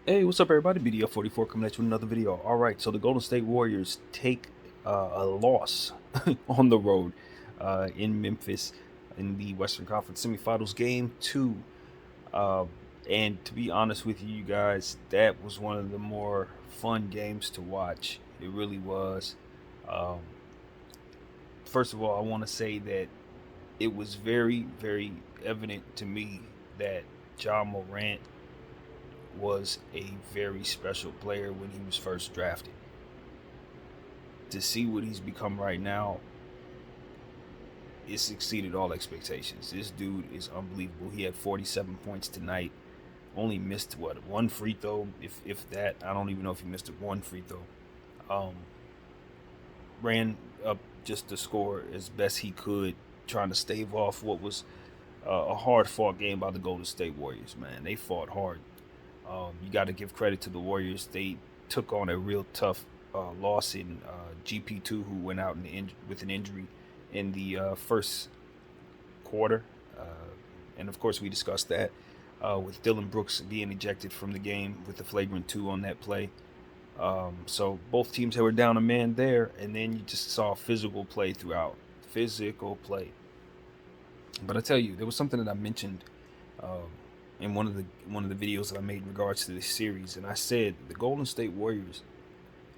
Hey, what's up, everybody? BDF44 coming at you with another video. All right, so the Golden State Warriors take a loss on the road in Memphis in the Western Conference Semifinals, Game 2. Uh, and to be honest with you guys, that was one of the more fun games to watch. It really was. Um, First of all, I want to say that it was very, very evident to me that Moran was a very special player when he was first drafted. To see what he's become right now, it's exceeded all expectations. This dude is unbelievable. He had 47 points tonight. Only missed one free throw, if that. I don't even know if he missed one free throw. Um, Ran up just to score as best he could, trying to stave off what was a hard fought game by the Golden State Warriors. Man, they fought hard. You got to give credit to the Warriors. They took on a real tough loss in GP2, who went out with an injury in the first quarter. And of course, we discussed that with Dylan Brooks being ejected from the game with the flagrant 2 on that play. So both teams were down a man there, and then you just saw physical play throughout. Physical play. But I tell you, there was something that I mentioned in one of the videos that I made in regards to this series, and I said the Golden State Warriors,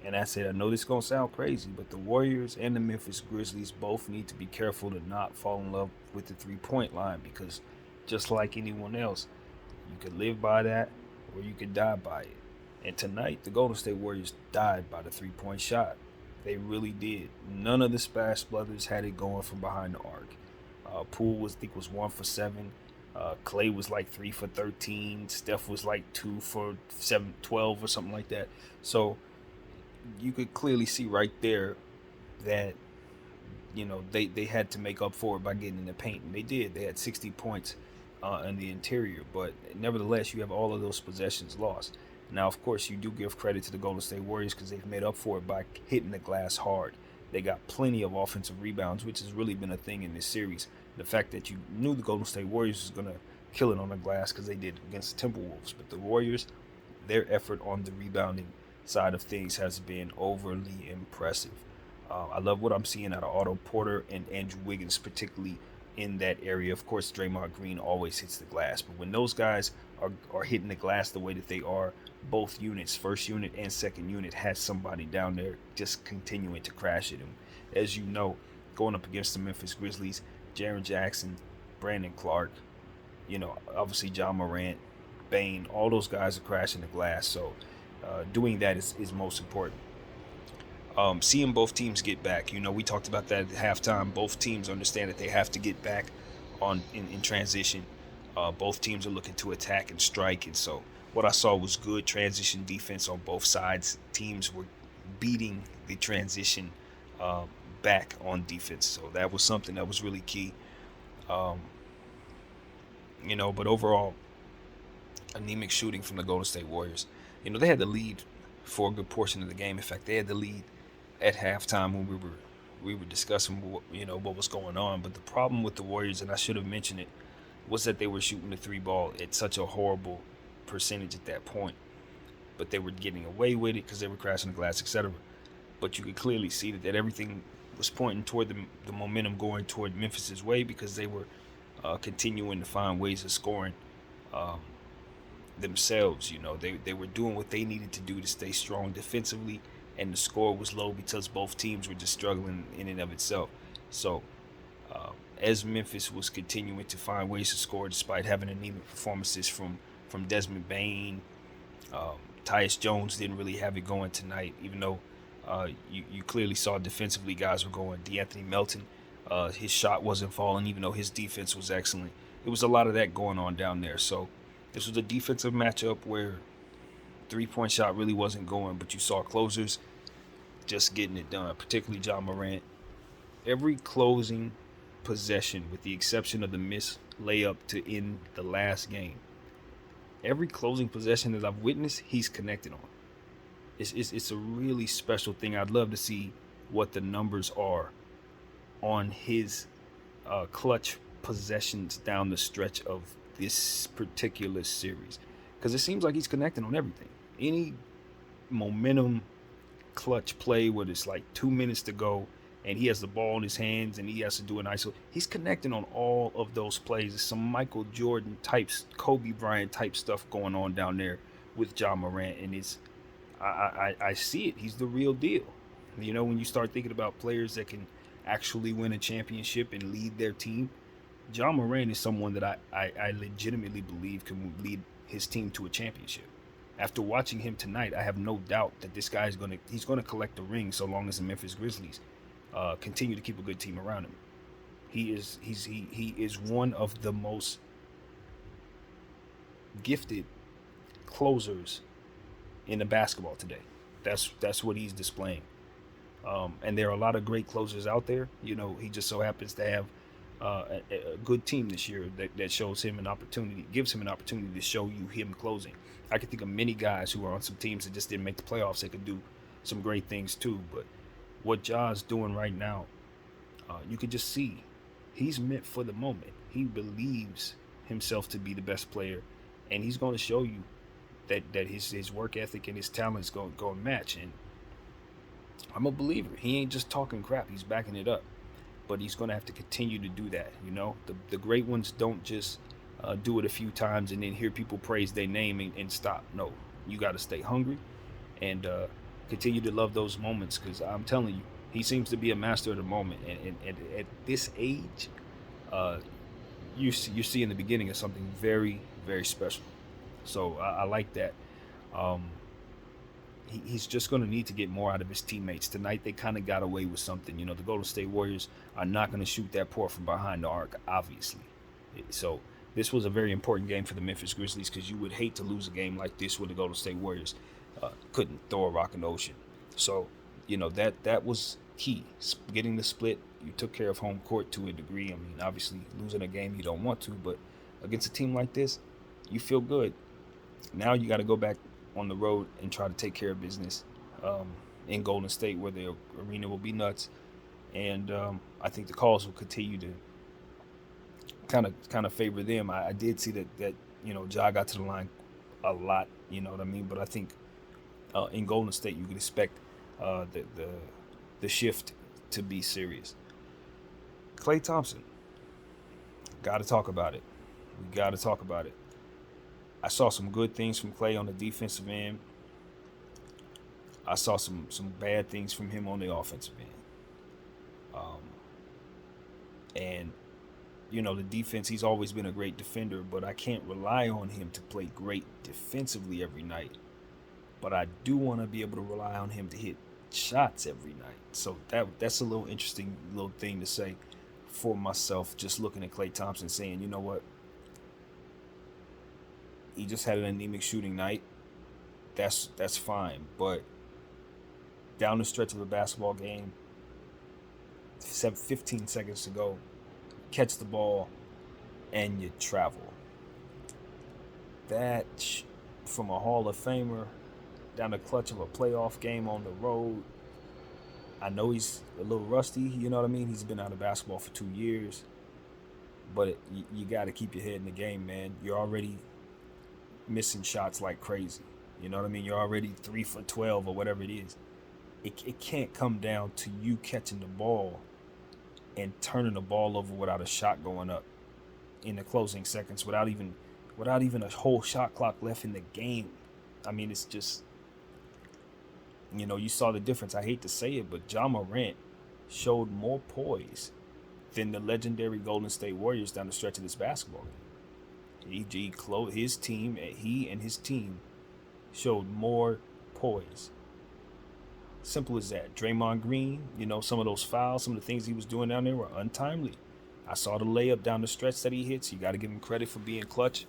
and I said I know this is gonna sound crazy, but the Warriors and the Memphis Grizzlies both need to be careful to not fall in love with the 3-point line, because just like anyone else, you could live by that or you could die by it. And tonight, the Golden State Warriors died by the 3-point shot. They really did. None of the Splash Brothers had it going from behind the arc. Poole was, I think, was 1 for 7. Klay was like 3 for 13. Steph was like 2 for 12 or something like that. So you could clearly see right there that they had to make up for it by getting in the paint, and they did. They had 60 points in the interior, but nevertheless, you have all of those possessions lost. Now, of course, you do give credit to the Golden State Warriors because they've made up for it by hitting the glass hard. They got plenty of offensive rebounds, which has really been a thing in this series. The fact that you knew the Golden State Warriors was going to kill it on the glass because they did against the Timberwolves, but the Warriors, their effort on the rebounding side of things has been overly impressive. I love what I'm seeing out of Otto Porter and Andrew Wiggins, particularly in that area. Of course, Draymond Green always hits the glass, but when those guys are hitting the glass the way that they are, both units, first unit and second unit, has somebody down there just continuing to crash it. And as you know, going up against the Memphis Grizzlies, Jaren Jackson, Brandon Clark, obviously John Morant, Bane, all those guys are crashing the glass. So doing that is most important. Seeing both teams get back, we talked about that at halftime. Both teams understand that they have to get back in transition. Both teams are looking to attack and strike, and so what I saw was good transition defense on both sides. Teams were beating the transition back on defense, so that was something that was really key. Um, but overall, anemic shooting from the Golden State Warriors. They had the lead for a good portion of the game. In fact, they had the lead at halftime when we were discussing what was going on. But the problem with the Warriors, and I should have mentioned it, was that they were shooting the 3 ball at such a horrible percentage at that point. But they were getting away with it because they were crashing the glass, etc. But you could clearly see that everything was pointing toward the momentum going toward Memphis's way, because they were continuing to find ways of scoring themselves. They were doing what they needed to do to stay strong defensively, and the score was low because both teams were just struggling in and of itself. So as Memphis was continuing to find ways to score despite having anemic performances from Desmond Bane, Tyus Jones didn't really have it going tonight, even though you clearly saw defensively guys were going. DeAnthony Melton, his shot wasn't falling, even though his defense was excellent. It was a lot of that going on down there. So this was a defensive matchup where 3-point shot really wasn't going, but you saw closers just getting it done, particularly John Morant. Every closing possession, with the exception of the missed layup to end the last game, every closing possession that I've witnessed, he's connected on. It's a really special thing. I'd love to see what the numbers are on his clutch possessions down the stretch of this particular series, because it seems like he's connecting on everything. Any momentum clutch play where it's like 2 minutes to go and he has the ball in his hands and he has to do an ISO. He's connecting on all of those plays. It's some Michael Jordan types, Kobe Bryant type stuff going on down there with Ja Morant, and I see it. He's the real deal. You know, when you start thinking about players that can actually win a championship and lead their team, Ja Morant is someone that I legitimately believe can lead his team to a championship. After watching him tonight, I have no doubt that this guy is he's gonna collect the ring so long as the Memphis Grizzlies continue to keep a good team around him. He is one of the most gifted closers in the basketball today. That's what he's displaying. And there are a lot of great closers out there. You know, he just so happens to have a good team this year that shows him an opportunity, gives him an opportunity to show you him closing. I can think of many guys who are on some teams that just didn't make the playoffs that could do some great things too. But what Ja's doing right now, you could just see he's meant for the moment. He believes himself to be the best player, and he's going to show you that his work ethic and his talent is going to match. And I'm a believer. He ain't just talking crap. He's backing it up. But he's going to have to continue to do that. You know, the great ones don't just do it a few times and then hear people praise their name and stop. No, you got to stay hungry and continue to love those moments, because I'm telling you, he seems to be a master of the moment. And at this age, you're seeing the beginning of something very, very special. So I like that. He's just going to need to get more out of his teammates. Tonight, they kind of got away with something. You know, the Golden State Warriors are not going to shoot that pour from behind the arc, obviously. So this was a very important game for the Memphis Grizzlies, because you would hate to lose a game like this where the Golden State Warriors couldn't throw a rock in the ocean. So, you know, that was key. Getting the split, you took care of home court to a degree. I mean, obviously, losing a game you don't want to, but against a team like this, you feel good. Now you got to go back on the road and try to take care of business in Golden State, where the arena will be nuts, and I think the calls will continue to kind of favor them. I did see that you know, Ja got to the line a lot, you know what I mean, but I think in Golden State you could expect the shift to be serious. Klay Thompson, got to talk about it. We got to talk about it. I saw some good things from Klay on the defensive end. I saw some bad things from him on the offensive end. And, you know, the defense, he's always been a great defender, but I can't rely on him to play great defensively every night. But I do want to be able to rely on him to hit shots every night. So that's a little interesting little thing to say for myself, just looking at Klay Thompson saying, you know what? He just had an anemic shooting night. That's fine. But down the stretch of a basketball game, 15 seconds to go, catch the ball, and you travel. That, from a Hall of Famer down the clutch of a playoff game on the road, I know he's a little rusty, you know what I mean? He's been out of basketball for 2 years. But you got to keep your head in the game, man. You're already missing shots like crazy. You know what I mean? You're already 3 for 12 or whatever it is. It can't come down to you catching the ball and turning the ball over without a shot going up in the closing seconds, without even a whole shot clock left in the game. I mean, it's just, you know, you saw the difference. I hate to say it, but Ja Morant showed more poise than the legendary Golden State Warriors down the stretch of this basketball game. He and his team showed more poise. Simple as that. Draymond Green, you know, some of those fouls, some of the things he was doing down there were untimely. I saw the layup down the stretch that he hits. You got to give him credit for being clutch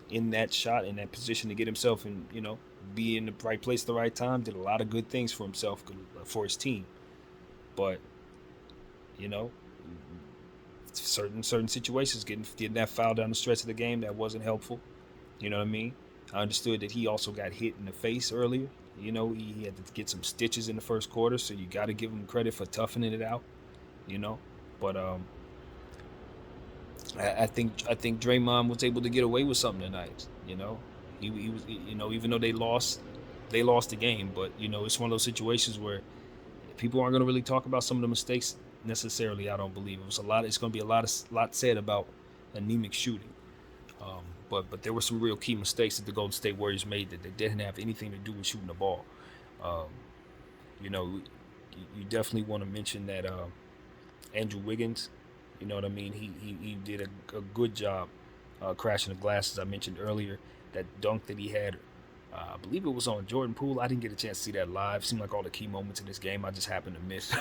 in that shot, in that position to get himself in, you know, be in the right place at the right time. Did a lot of good things for himself, for his team. But, you know, certain situations, getting that foul down the stretch of the game, that wasn't helpful. You know what I mean? I understood that he also got hit in the face earlier. You know, he had to get some stitches in the first quarter, so you got to give him credit for toughening it out. You know, but I think Draymond was able to get away with something tonight. You know, He was, even though they lost the game. But it's one of those situations where people aren't going to really talk about some of the mistakes necessarily. I don't believe it was a lot. It's going to be a lot said about anemic shooting. Um, but there were some real key mistakes that the Golden State Warriors made that they didn't have anything to do with shooting the ball. Um, you know, you definitely want to mention that Andrew Wiggins. You know what I mean? He did a good job crashing the glass, as I mentioned earlier. That dunk that he had, I believe it was on Jordan Poole. I didn't get a chance to see that live. Seemed like all the key moments in this game I just happened to miss.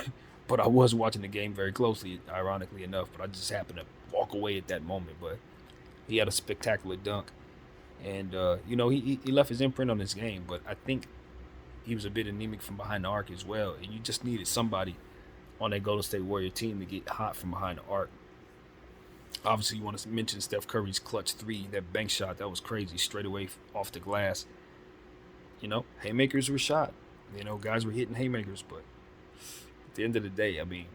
But I was watching the game very closely, ironically enough. But I just happened to walk away at that moment. But he had a spectacular dunk. And, he left his imprint on this game. But I think he was a bit anemic from behind the arc as well. And you just needed somebody on that Golden State Warrior team to get hot from behind the arc. Obviously, you want to mention Steph Curry's clutch three, that bank shot. That was crazy, straight away off the glass. Haymakers were shot. Guys were hitting haymakers. But at the end of the day, I mean,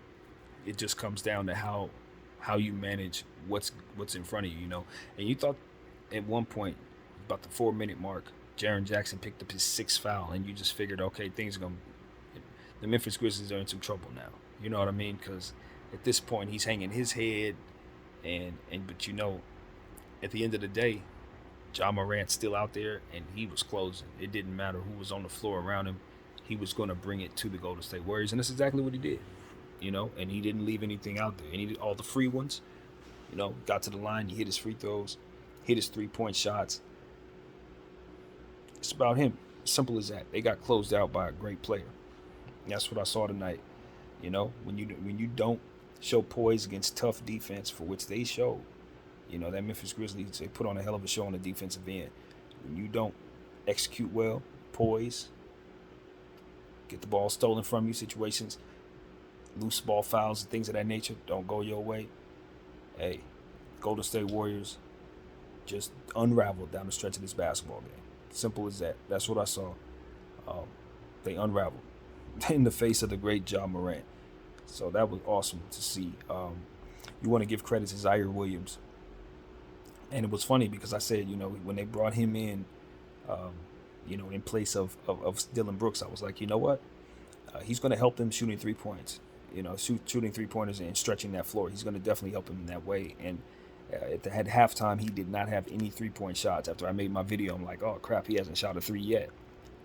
it just comes down to how you manage what's in front of you. And you thought at one point, about the 4-minute mark, Jaren Jackson picked up his 6th foul, and you just figured, okay, the Memphis Grizzlies are in some trouble now. You know what I mean? Because at this point, he's hanging his head, but at the end of the day, Morant's still out there, and he was closing. It didn't matter who was on the floor around him. He was going to bring it to the Golden State Warriors, and that's exactly what he did. And he didn't leave anything out there. And he did all the free ones. Got to the line, he hit his free throws, hit his 3-point shots. It's about him. Simple as that. They got closed out by a great player. That's what I saw tonight. When you don't show poise against tough defense, for which they showed, that Memphis Grizzlies, they put on a hell of a show on the defensive end. When you don't execute well, poise, get the ball stolen from you, situations, loose ball fouls and things of that nature don't go your way. Hey, Golden State Warriors just unraveled down the stretch of this basketball game. Simple as that. That's what I saw. They unraveled in the face of the great Moran. So that was awesome to see. You want to give credit to Zaire Williams. And it was funny because I said, when they brought him in, in place of Dillon Brooks, I was like, you know what? He's going to help them shooting 3 points. Shooting 3-pointers and stretching that floor. He's going to definitely help him in that way. And at halftime, he did not have any 3-point shots. After I made my video, I'm like, oh, crap, he hasn't shot a 3 yet.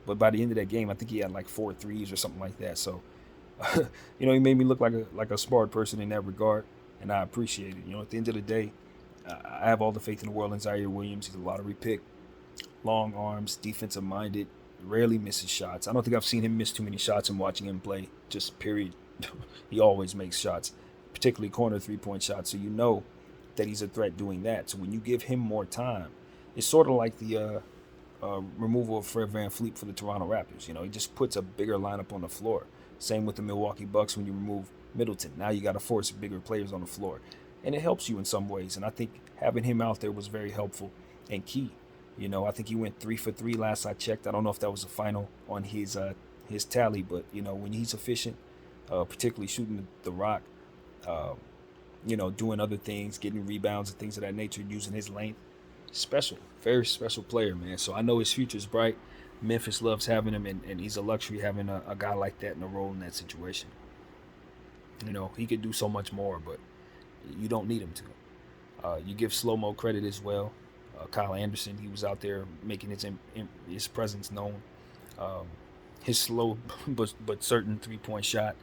But by the end of that game, I think he had like 4 threes or something like that. So, he made me look like a smart person in that regard, and I appreciate it. At the end of the day, I have all the faith in the world in Zaire Williams. He's a lottery pick, long arms, defensive-minded, rarely misses shots. I don't think I've seen him miss too many shots in watching him play, just period. He always makes shots, particularly corner 3-point shots, so you know that he's a threat doing that. So when you give him more time, it's sort of like the removal of Fred VanVleet for the Toronto Raptors. He just puts a bigger lineup on the floor. Same with the Milwaukee Bucks when you remove Middleton. Now you got to force bigger players on the floor. And it helps you in some ways. And I think having him out there was very helpful and key. I think he went 3 for 3 last I checked. I don't know if that was the final on his tally, but, when he's efficient, particularly shooting the rock, doing other things, getting rebounds and things of that nature, using his length. Special, very special player, man. So I know his future's bright. Memphis loves having him, and he's a luxury having a guy like that in a role in that situation. He could do so much more, but you don't need him to. You give Slow-Mo credit as well. Kyle Anderson, he was out there making his presence known. His slow but certain 3-point shot,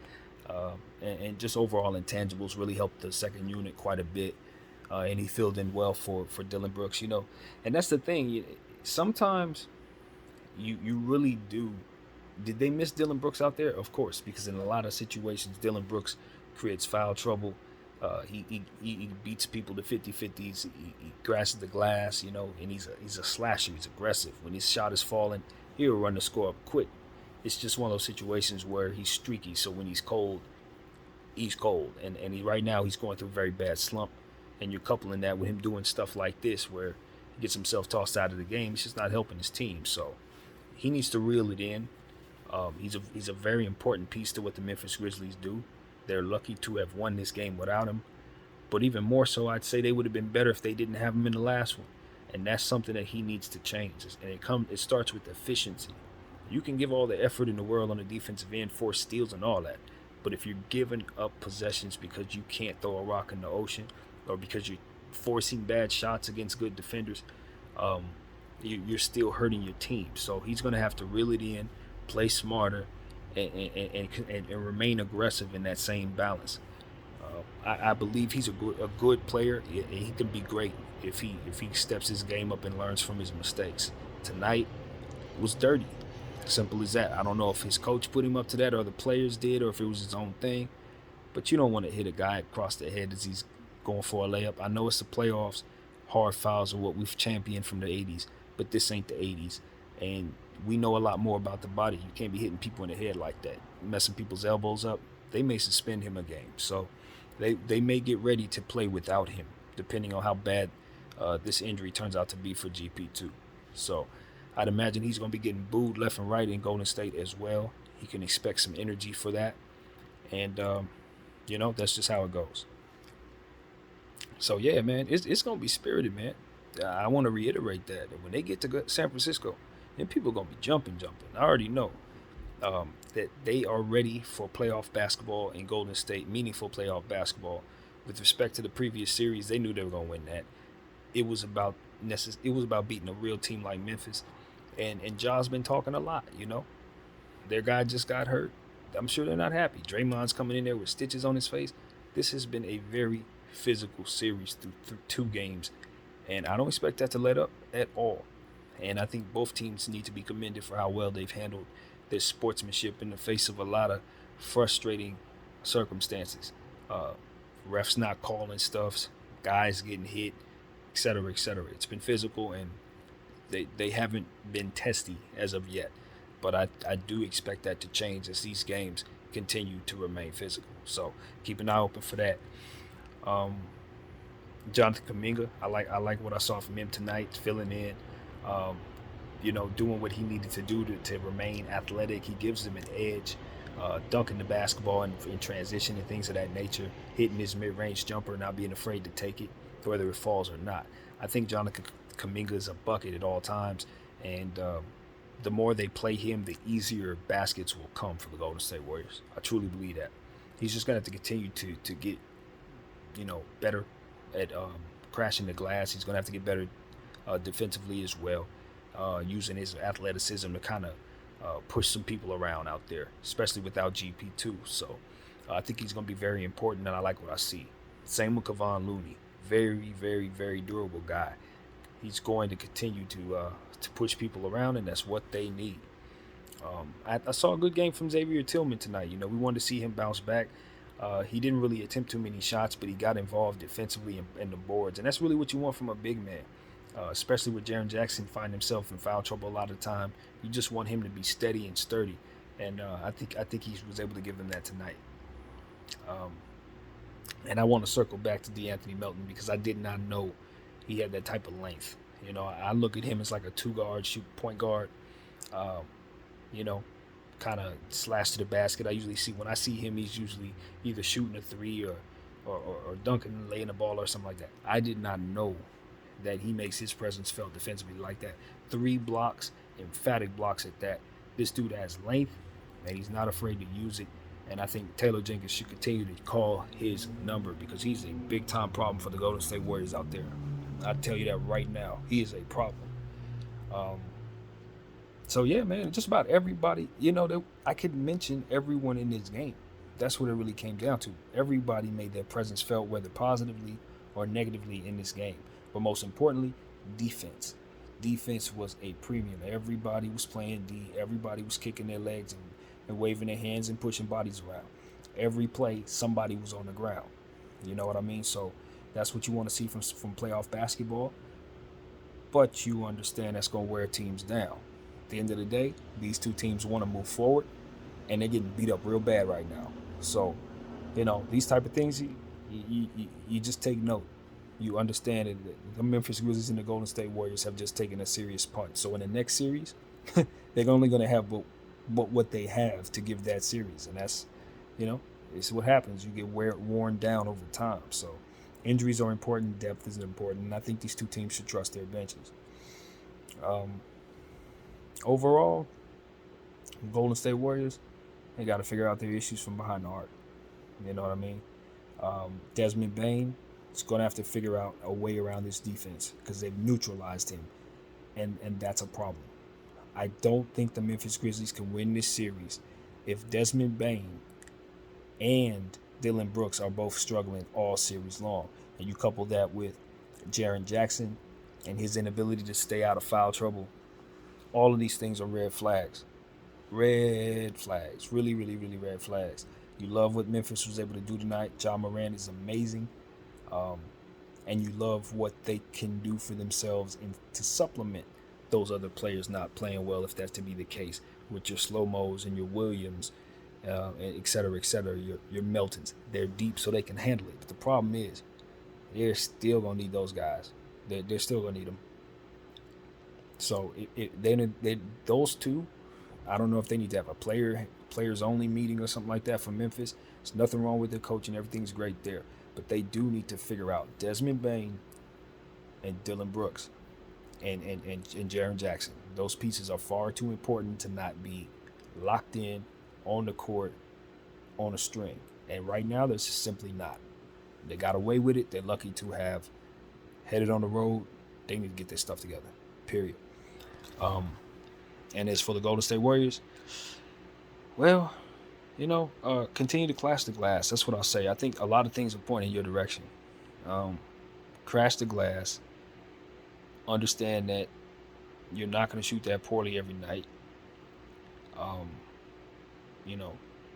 and just overall intangibles really helped the second unit quite a bit. And he filled in well for Dillon Brooks, And that's the thing. Sometimes you really do. Did they miss Dillon Brooks out there? Of course, because in a lot of situations, Dillon Brooks creates foul trouble. He beats people to 50-50s. He grasses the glass, and he's a slasher. He's aggressive. When his shot is falling, he'll run the score up quick. It's just one of those situations where he's streaky. So when he's cold, And right now he's going through a very bad slump. And you're coupling that with him doing stuff like this where he gets himself tossed out of the game. It's just not helping his team. So he needs to reel it in. He's a very important piece to what the Memphis Grizzlies do. They're lucky to have won this game without him. But even more so, I'd say they would have been better if they didn't have him in the last one. And that's something that he needs to change. And it starts with efficiency. You can give all the effort in the world on the defensive end, force steals and all that. But if you're giving up possessions because you can't throw a rock in the ocean, or because you're forcing bad shots against good defenders, you're still hurting your team. So he's going to have to reel it in, play smarter, and remain aggressive in that same balance. I believe he's a good player, and he can be great if he steps his game up and learns from his mistakes. Tonight was dirty. Simple as that. I don't know if his coach put him up to that or the players did, or if it was his own thing. But you don't want to hit a guy across the head as he's going for a layup. I know it's the playoffs. Hard fouls are what we've championed from the 80s, but this ain't the 80s. And we know a lot more about the body. You can't be hitting people in the head like that, messing people's elbows up. They may suspend him a game. So they may get ready to play without him, depending on how bad this injury turns out to be for GP2. So I'd imagine he's going to be getting booed left and right in Golden State as well. He can expect some energy for that. And, that's just how it goes. So, yeah, man, it's going to be spirited, man. I want to reiterate that. When they get to San Francisco, then people are going to be jumping. I already know that they are ready for playoff basketball in Golden State, meaningful playoff basketball. With respect to the previous series, they knew they were going to win that. It was about beating a real team like Memphis. And Ja's been talking a lot, Their guy just got hurt. I'm sure they're not happy. Draymond's coming in there with stitches on his face. This has been a very physical series through 2 games. And I don't expect that to let up at all. And I think both teams need to be commended for how well they've handled their sportsmanship in the face of a lot of frustrating circumstances. Refs not calling stuffs, guys getting hit, et cetera, et cetera. It's been physical, and they haven't been testy as of yet. But I do expect that to change as these games continue to remain physical. So keep an eye open for that. Jonathan Kaminga, I like what I saw from him tonight, filling in, doing what he needed to do to remain athletic. He gives them an edge, dunking the basketball in transition and things of that nature, hitting his mid-range jumper, not being afraid to take it, whether it falls or not. I think Jonathan Kaminga is a bucket at all times, and the more they play him, the easier baskets will come for the Golden State Warriors. I truly believe that. He's just going to have to continue to get, better at crashing the glass. He's going to have to get better defensively as well, using his athleticism to kind of push some people around out there, especially without GP2. So I think he's going to be very important, and I like what I see. Same with Kevon Looney. Very, very, very durable guy. He's going to continue to push people around, and that's what they need. I saw a good game from Xavier Tillman tonight. We wanted to see him bounce back. He didn't really attempt too many shots, but he got involved defensively in the boards, and that's really what you want from a big man, especially with Jaren Jackson finding himself in foul trouble a lot of the time. You just want him to be steady and sturdy, and I think he was able to give them that tonight. And I want to circle back to DeAnthony Melton because I did not know he had that type of length. I look at him as like a 2-guard, point guard, kind of slash to the basket. When I see him, he's usually either shooting a 3 or dunking, laying the ball or something like that. I did not know that he makes his presence felt defensively like that. 3 blocks, emphatic blocks at that. This dude has length, and he's not afraid to use it. And I think Taylor Jenkins should continue to call his number because he's a big-time problem for the Golden State Warriors out there. I'll tell you that right now. He is a problem. So, yeah, man, just about everybody, I could mention everyone in this game. That's what it really came down to. Everybody made their presence felt, whether positively or negatively in this game. But most importantly, defense. Defense was a premium. Everybody was playing D. Everybody was kicking their legs and waving their hands and pushing bodies around. Every play, somebody was on the ground. You know what I mean? So that's what you want to see from playoff basketball. But you understand that's going to wear teams down. At the end of the day, these two teams want to move forward, and they're getting beat up real bad right now. So, these type of things, you just take note. You understand that the Memphis Grizzlies and the Golden State Warriors have just taken a serious punch. So in the next series, they're only going to have but what they have to give that series. And that's, it's what happens. You get worn down over time. So Injuries are important. Depth is important. And I think these two teams should trust their benches. Overall, Golden State Warriors, they got to figure out their issues from behind the arc. You know what I mean? Desmond Bane is going to have to figure out a way around this defense because they've neutralized him, and that's a problem. I don't think the Memphis Grizzlies can win this series if Desmond Bane and Dillon Brooks are both struggling all series long. And you couple that with Jaren Jackson and his inability to stay out of foul trouble. All of these things are red flags. Red flags. Really, really, really red flags. You love what Memphis was able to do tonight. Moran is amazing. And you love what they can do for themselves and to supplement those other players not playing well, if that's to be the case, with your slow-mos and your Williams, et cetera, your Meltons. They're deep so they can handle it. But the problem is they're still going to need those guys. They're still going to need them. So those two, I don't know if they need to have a players-only meeting or something like that for Memphis. There's nothing wrong with their coaching. Everything's great there. But they do need to figure out Desmond Bane and Dillon Brooks and Jaren Jackson. Those pieces are far too important to not be locked in on the court on a string. And right now, they're just simply not. They got away with it. They're lucky to have headed on the road. They need to get their stuff together, period. And as for the Golden State Warriors, well, continue to crash the glass. That's what I'll say. I think a lot of things are pointing in your direction. Crash the glass. Understand that you're not going to shoot that poorly every night.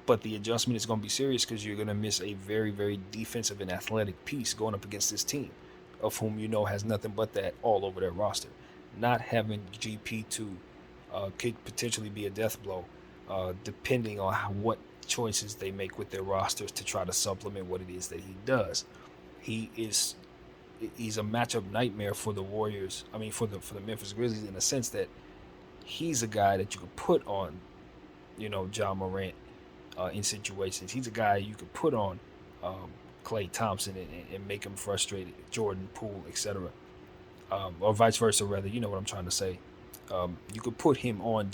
But the adjustment is going to be serious because you're going to miss a very, very defensive and athletic piece going up against this team, of whom has nothing but that all over their roster. Not having GP2 could potentially be a death blow, depending on what choices they make with their rosters to try to supplement what it is that he does. He's a matchup nightmare for the Warriors. I mean, for the Memphis Grizzlies, in the sense that he's a guy that you could put on, Moran in situations. He's a guy you could put on Klay Thompson and make him frustrated, Jordan Poole, etc. Or vice versa, rather. You know what I'm trying to say. You could put him on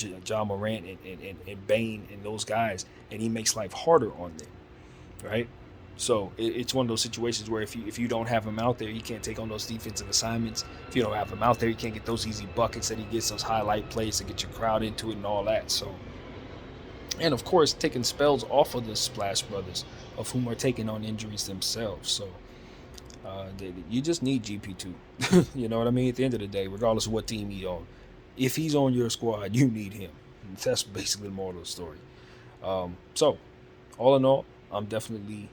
Moran and Bane and those guys, and he makes life harder on them, right? So it's one of those situations where if you don't have him out there, he can't take on those defensive assignments. If you don't have him out there, he can't get those easy buckets that he gets, those highlight plays to get your crowd into it and all that. So, and of course, taking spells off of the Splash Brothers, of whom are taking on injuries themselves. So you just need GP2. You know what I mean? At the end of the day, regardless of what team he's on, if he's on your squad, you need him. That's basically the moral of the story. So, all in all, I'm definitely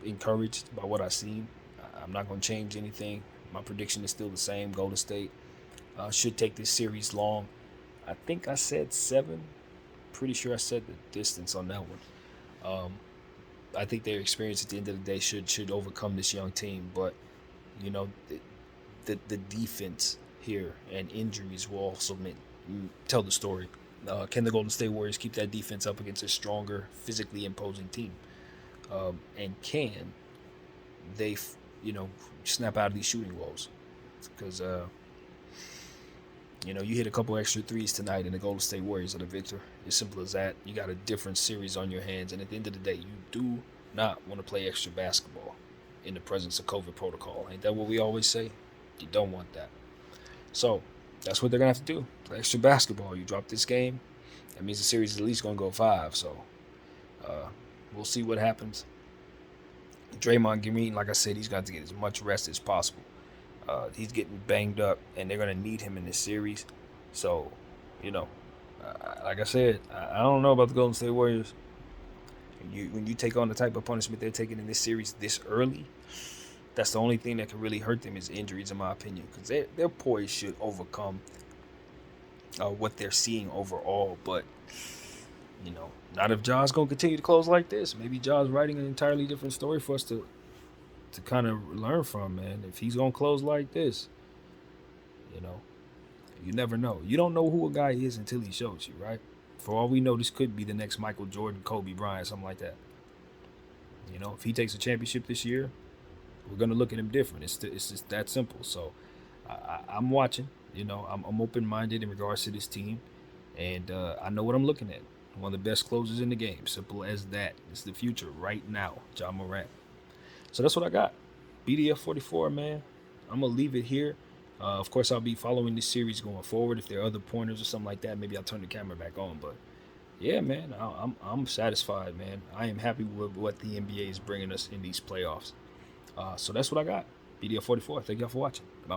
encouraged by what I've seen. I'm not going to change anything. My prediction is still the same. Golden State should take this series long. I think I said 7. Pretty sure I said the distance on that one. I think their experience at the end of the day should overcome this young team. But, the defense here and injuries will also tell the story. Can the Golden State Warriors keep that defense up against a stronger, physically imposing team? And can they, snap out of these shooting woes? Because, you hit a couple extra threes tonight and the Golden State Warriors are the victor. As simple as that. You got a different series on your hands. And at the end of the day, you do not want to play extra basketball in the presence of COVID protocol. Ain't that what we always say? You don't want that. So that's what they're going to have to do. Play extra basketball. You drop this game, that means the series is at least going to go 5. So we'll see what happens. Draymond Green, like I said, he's got to get as much rest as possible. He's getting banged up, and they're going to need him in this series. So, like I said, I don't know about the Golden State Warriors. When you take on the type of punishment they're taking in this series this early, that's the only thing that can really hurt them is injuries, in my opinion, because their poise should overcome what they're seeing overall. But, not if Ja's going to continue to close like this. Maybe Ja's writing an entirely different story for us to kind of learn from, man. If he's going to close like this, you never know. You don't know who a guy is until he shows you, right? For all we know, this could be the next Michael Jordan, Kobe Bryant, something like that. If he takes a championship this year, We're gonna look at him different. It's just that simple. So I'm watching. You know, I'm open minded in regards to this team, and I know what I'm looking at. One of the best closers in the game. Simple as that. It's the future right now, Moran. So that's what I got. BDF 44, man. I'm gonna leave it here. Of course, I'll be following this series going forward. If there are other pointers or something like that, maybe I'll turn the camera back on. But yeah, man, I'm satisfied, man. I am happy with what the NBA is bringing us in these playoffs. So that's what I got. BDF 44. Thank y'all for watching. Bye.